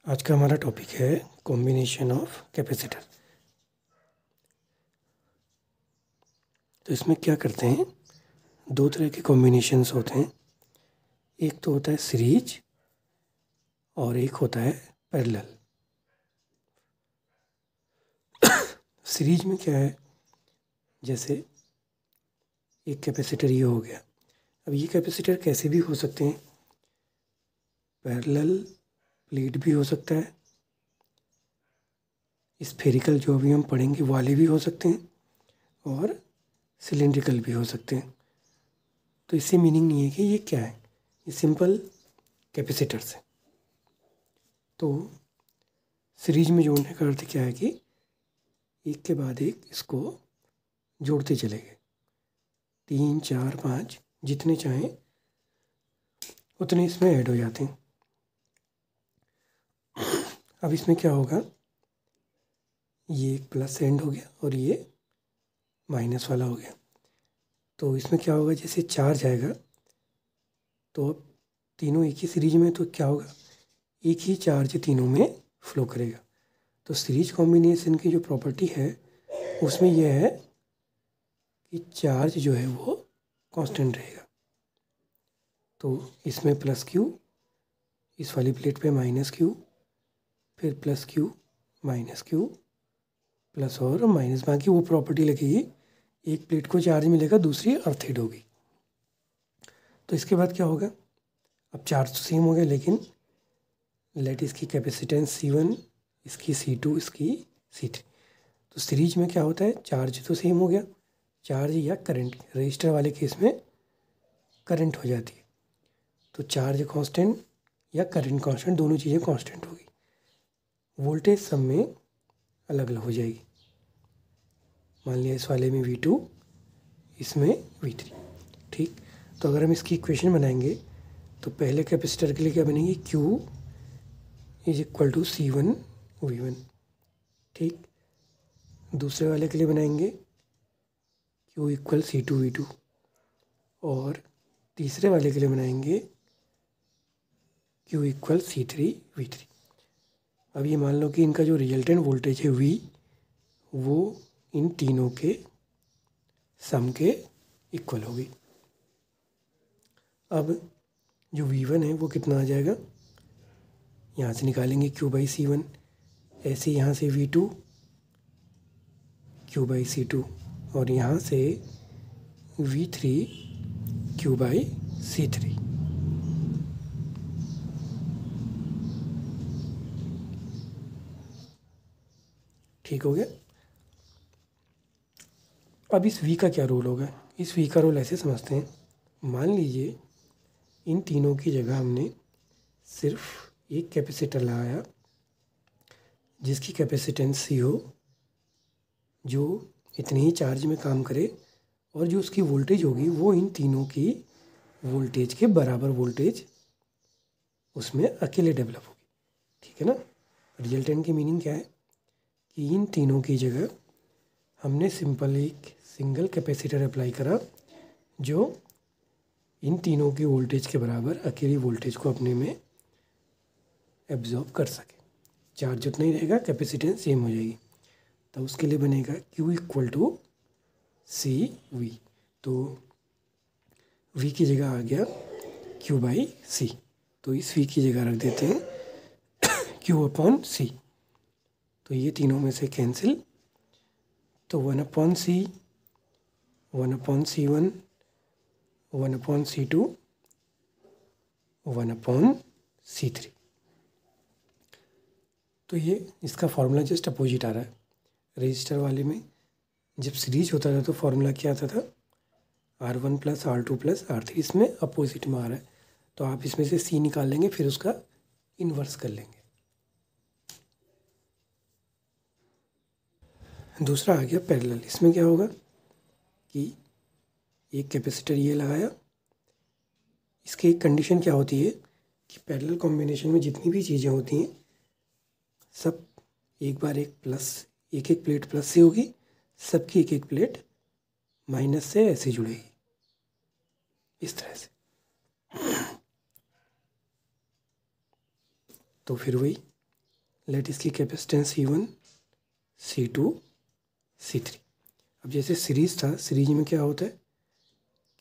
आज का हमारा टॉपिक है कॉम्बिनेशन ऑफ कैपेसिटर। तो इसमें क्या करते हैं, दो तरह के कॉम्बिनेशंस होते हैं। एक तो होता है सीरीज और एक होता है पैरेलल। सीरीज में क्या है, जैसे एक कैपेसिटर ये हो गया। अब ये कैपेसिटर कैसे भी हो सकते हैं, पैरेलल प्लेट भी हो सकता है, स्फेरिकल जो अभी हम पढ़ेंगे वाले भी हो सकते हैं, और सिलेंड्रिकल भी हो सकते हैं। तो इससे मीनिंग नहीं है कि ये क्या है, ये सिंपल कैपेसिटर्स है। तो सीरीज में जोड़ने का अर्थ क्या है कि एक के बाद एक इसको जोड़ते चले गए, 3, 4, 5 जितने चाहें उतने इसमें ऐड हो जाते हैं। अब इसमें क्या होगा, ये एक प्लस एंड हो गया और ये माइनस वाला हो गया। तो इसमें क्या होगा, जैसे चार्ज आएगा तो अब तीनों एक ही सीरीज में, तो क्या होगा, एक ही चार्ज तीनों में फ्लो करेगा। तो सीरीज कॉम्बिनेशन की जो प्रॉपर्टी है उसमें यह है कि चार्ज जो है वो कांस्टेंट रहेगा। तो इसमें प्लस क्यू, इस वाली प्लेट पे माइनस क्यू, फिर plus Q, minus Q, plus और माइनस, बाकी वो प्रॉपर्टी लगेगी। एक प्लेट को चार्ज मिलेगा, दूसरी अर्थिड होगी। तो इसके बाद क्या होगा, अब चार्ज तो सेम हो गया, लेकिन लेट इसकी कैपेसिटेंस C1, इसकी C2, इसकी C3। तो सीरीज में क्या होता है, चार्ज तो सेम हो गया, चार्ज या करंट, रजिस्टर वाले केस में करंट हो जाती है। तो चार्ज कांस्टेंट या करंट कांस्टेंट, दोनों चीज़ें कांस्टेंट होगी। वोल्टेज सब में अलग अलग हो जाएगी। मान लिया इस वाले में V2, इसमें V3, ठीक। तो अगर हम इसकी इक्वेशन बनाएंगे तो पहले कैपेसिटर के लिए क्या बनेगी, Q is equal to C1 V1, ठीक। दूसरे वाले के लिए बनाएंगे Q इक्वल C2 V2, और तीसरे वाले के लिए बनाएंगे Q इक्वल C3 V3। अब ये मान लो कि इनका जो रिजल्टेंट वोल्टेज है V, वो इन तीनों के सम के इक्वल होगी। अब जो V1 है वो कितना आ जाएगा, यहाँ से निकालेंगे Q/C1, ऐसे यहाँ से V2 Q/C2, और यहाँ से V3 Q/C3। ठीक हो गया। अब इस V का क्या रोल होगा, इस V का रोल ऐसे समझते हैं, मान लीजिए इन तीनों की जगह हमने सिर्फ एक कैपेसिटर लगाया जिसकी कैपेसिटेंस C हो, जो इतने ही चार्ज में काम करे, और जो उसकी वोल्टेज होगी वो इन तीनों की वोल्टेज के बराबर वोल्टेज उसमें अकेले डेवलप होगी, ठीक है ना। रिजल्टेंट की मीनिंग क्या है कि इन तीनों की जगह हमने सिंपल एक सिंगल कैपेसिटर अप्लाई करा जो इन तीनों की वोल्टेज के बराबर अकेली वोल्टेज को अपने में एब्जॉर्ब कर सके। चार्ज उतना ही रहेगा, कैपेसिटेंस सेम हो जाएगी। तो उसके लिए बनेगा Q इक्वल टू CV। तो V की जगह आ गया Q/C, तो इस V की जगह रख देते हैं Q/C। तो ये तीनों में से कैंसिल, तो 1/C, 1/C1, 1/C2, 1/C3। तो ये इसका फॉर्मूला जस्ट अपोजिट आ रहा है। रजिस्टर वाले में जब सीरीज होता था तो फॉर्मूला क्या आता था, R1 + R2 + R3, इसमें अपोजिट में आ रहा है। तो आप इसमें से C निकाल लेंगे, फिर उसका इन्वर्स कर लेंगे। दूसरा आ गया पैरेलल। इसमें क्या होगा कि एक कैपेसिटर ये लगाया, इसकी एक कंडीशन क्या होती है कि पैरेलल कॉम्बिनेशन में जितनी भी चीज़ें होती हैं सब एक बार एक एक प्लेट प्लस से होगी, सबकी एक प्लेट माइनस से ऐसे जुड़ेगी, इस तरह से। तो फिर वही लेट इसकी कैपेसिटेंस C1, C2, C3। अब जैसे सीरीज था, सीरीज में क्या होता है,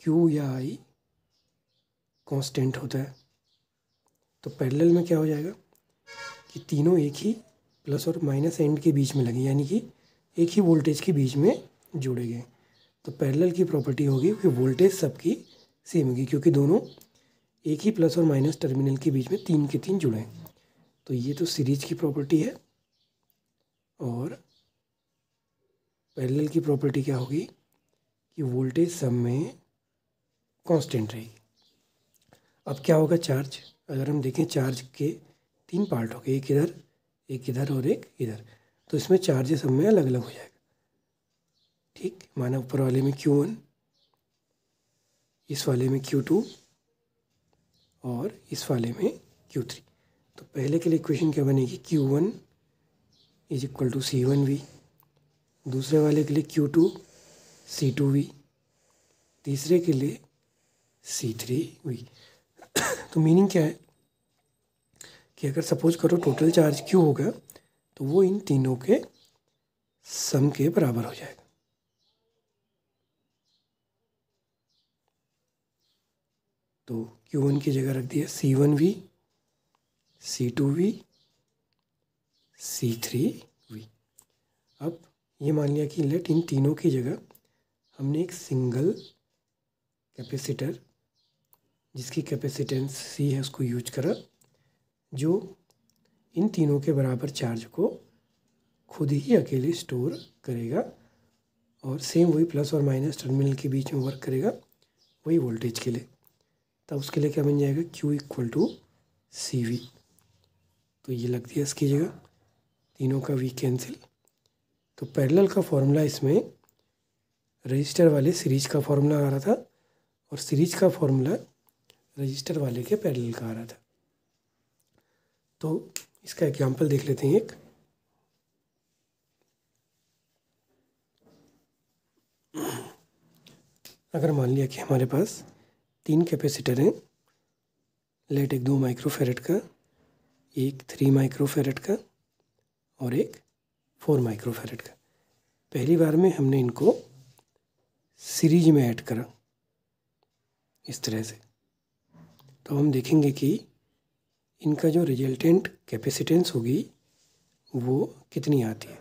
Q या I कांस्टेंट होता है। तो पैरेलल में क्या हो जाएगा कि तीनों एक ही प्लस और माइनस एंड के बीच में लगे, यानी कि एक ही वोल्टेज के बीच में जुड़े गए। तो पैरेलल की प्रॉपर्टी होगी कि वोल्टेज सबकी सेम होगी, क्योंकि दोनों एक ही प्लस और माइनस टर्मिनल के बीच में तीन के तीन जुड़े हैं। तो ये तो सीरीज की प्रॉपर्टी है। और पैरेलल की प्रॉपर्टी क्या होगी कि वोल्टेज सब में कांस्टेंट रहेगी। अब क्या होगा, चार्ज, अगर हम देखें चार्ज के तीन पार्ट हो गए, एक इधर और एक इधर। तो इसमें चार्ज सब में अलग अलग हो जाएगा। ठीक, माना ऊपर वाले में Q1, इस वाले में Q2 और इस वाले में Q3। तो पहले के लिए इक्वेशन क्या बनेगी, Q1 is equal to C1V, दूसरे वाले के लिए Q2 C2V, तीसरे के लिए C3V। तो मीनिंग क्या है कि अगर सपोज करो टोटल चार्ज Q होगा तो वो इन तीनों के सम के बराबर हो जाएगा। तो Q1 की जगह रख दिया C1V, C2V, C3V। अब ये मान लिया कि लेट इन तीनों की जगह हमने एक सिंगल कैपेसिटर जिसकी कैपेसिटेंस C है उसको यूज करा, जो इन तीनों के बराबर चार्ज को खुद ही अकेले स्टोर करेगा और सेम वही प्लस और माइनस टर्मिनल के बीच में वर्क करेगा, वही वोल्टेज के लिए। तब उसके लिए क्या बन जाएगा, Q इक्वल टू CV। तो ये लग दिया इसकी जगह, तीनों का V कैंसिल। तो पैरेलल का फॉर्मूला इसमें रजिस्टर वाले सीरीज का फॉर्मूला आ रहा था और सीरीज का फॉर्मूला रजिस्टर वाले के पैरेलल का आ रहा था। तो इसका एग्जांपल देख लेते हैं एक। अगर मान लिया कि हमारे पास तीन कैपेसिटर हैं, लेट एक 2 माइक्रोफेरेड का, एक 3 माइक्रोफेरेड का और एक 4 माइक्रोफेरेड का। पहली बार में हमने इनको सीरीज में ऐड करा इस तरह से। तो हम देखेंगे कि इनका जो रिजल्टेंट कैपेसिटेंस होगी वो कितनी आती है।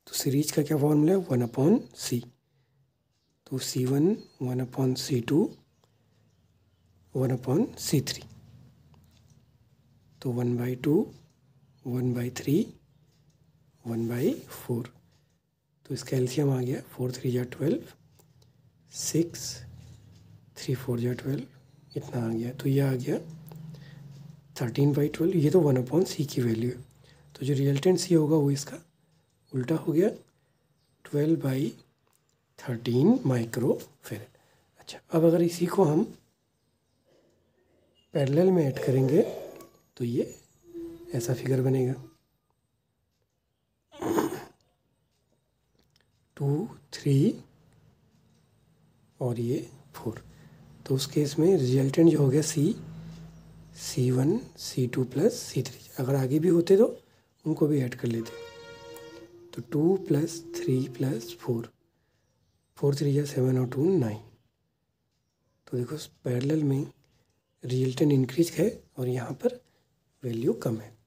तो सीरीज का क्या फॉर्मूला है, 1/C। तो C1 1/C2 1/C3। तो 1/2 1/3 1/4। तो इसका एलसीएम आ गया 4 3 जा 12, 6 3 4 जा 12, इतना आ गया। तो ये आ गया 13/12। ये तो 1/C की वैल्यू है। तो जो रिजल्टेंट C होगा वो इसका उल्टा हो गया, 12/13 माइक्रोफेरेड। अच्छा, अब अगर इसी को हम पैरेलल में ऐड करेंगे तो ये ऐसा फिगर बनेगा, 2 3 और ये 4। तो उस केस में रिजल्टेंट जो हो गया C1 C2 प्लस C3। अगर आगे भी होते तो उनको भी ऐड कर लेते। तो 2 + 3 + 4, 4 3 जा 7 और 2 9। तो देखो पैरेलल में रिजल्टेंट इंक्रीज है और यहाँ पर वैल्यू कम है।